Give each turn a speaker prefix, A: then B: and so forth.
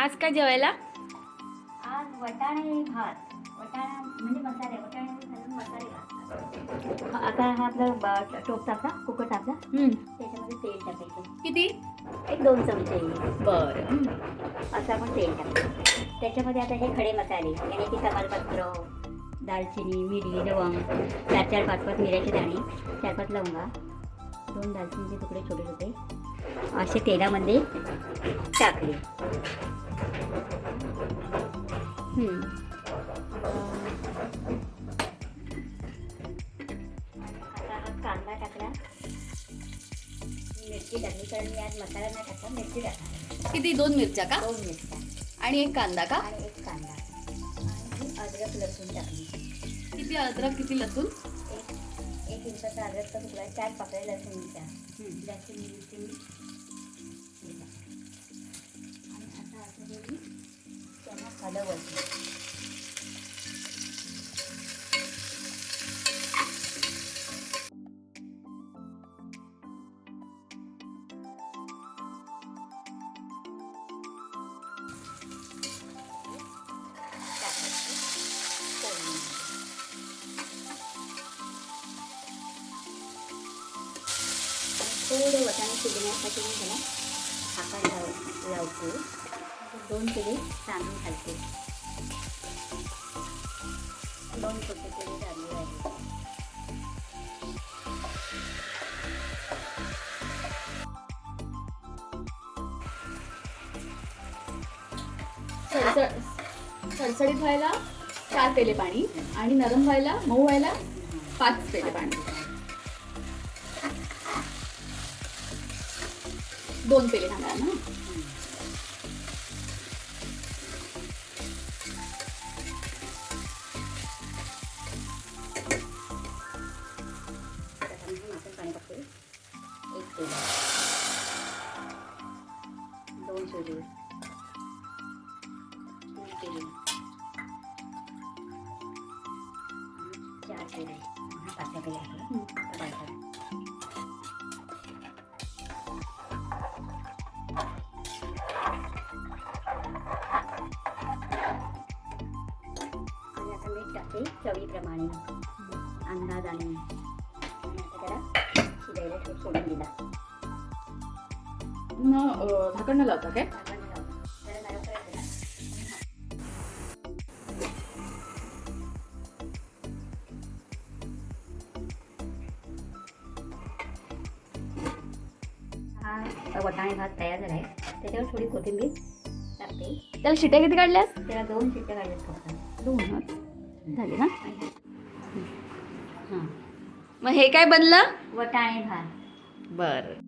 A: आज काय जेवायला?
B: आज वटाणे भात. वटाणा म्हणजे मसाले, वटाणे घालून मसाले घालतात. आता हा आपला टोप टाकला, कुकर टाकला, त्याच्यामध्ये तेल टाकायचं.
A: किती?
B: 1-2 चमचे.
A: बरं.
B: असं आपण तेल टाकायचं. त्याच्यामध्ये आता हे खडे मसाले, याने की तमालपत्र, दालचिनी, मिरी, लवंग, 4-4, 5-5 मिऱ्याचे दाणे, 4-5 लवंगा, 2 दालचिनीचे तुकडे छोटे छोटे असे तेलामध्ये टाकले. आता हा कांदा टाकला, मिरची टाकली, कारण मी आज मसाला नाही टाकला, मिरची टाकला.
A: किती? 2 मिरच्या का?
B: 2 मिरच्या
A: आणि 1 कांदा का?
B: आणि 1 कांदा आणि अद्रक लसूण टाकली.
A: किती अद्रक किती लसूण?
B: एक इंचाचा अद्रकचा तुकडा, 4 पाकळ्या लसूणच्या, जास्त मिरची आणि आता असं हे त्यांना हलवायचं. थोडे वटाणे शिजण्यासाठी मी त्याला झाकण लावते. 2 किलो तांदूळ घालते. 2 छोटे किलो तांदूळ आहे.
A: सडसडीत व्हायला 4 पेले पाणी आणि नरम व्हायला, मऊ व्हायला 5 पेले पाणी. 2 पेले घाला ना.
B: पाणी टाकते. 1 पेला, 2 पेले, 3 पेले, 4 पेले, 5 पेले आहे. आणि आता मीठ टाकते चवीप्रमाणे, अंदाजाने. आणि आता त्याला शिजायला सोडून दिला.
A: झाकण न लावता काय?
B: हा वटाणे भात तयार झाला आहे. त्याच्यावर थोडी कोथिंबीर टाकते.
A: त्याला शिट्या किती काढल्यास?
B: त्याला 2 शिट्ट्या काढल्यात फक्त.
A: 2 झाले ना.
B: हां,
A: मग हे काय बनलं?
B: वटाणे भात.
A: बरं.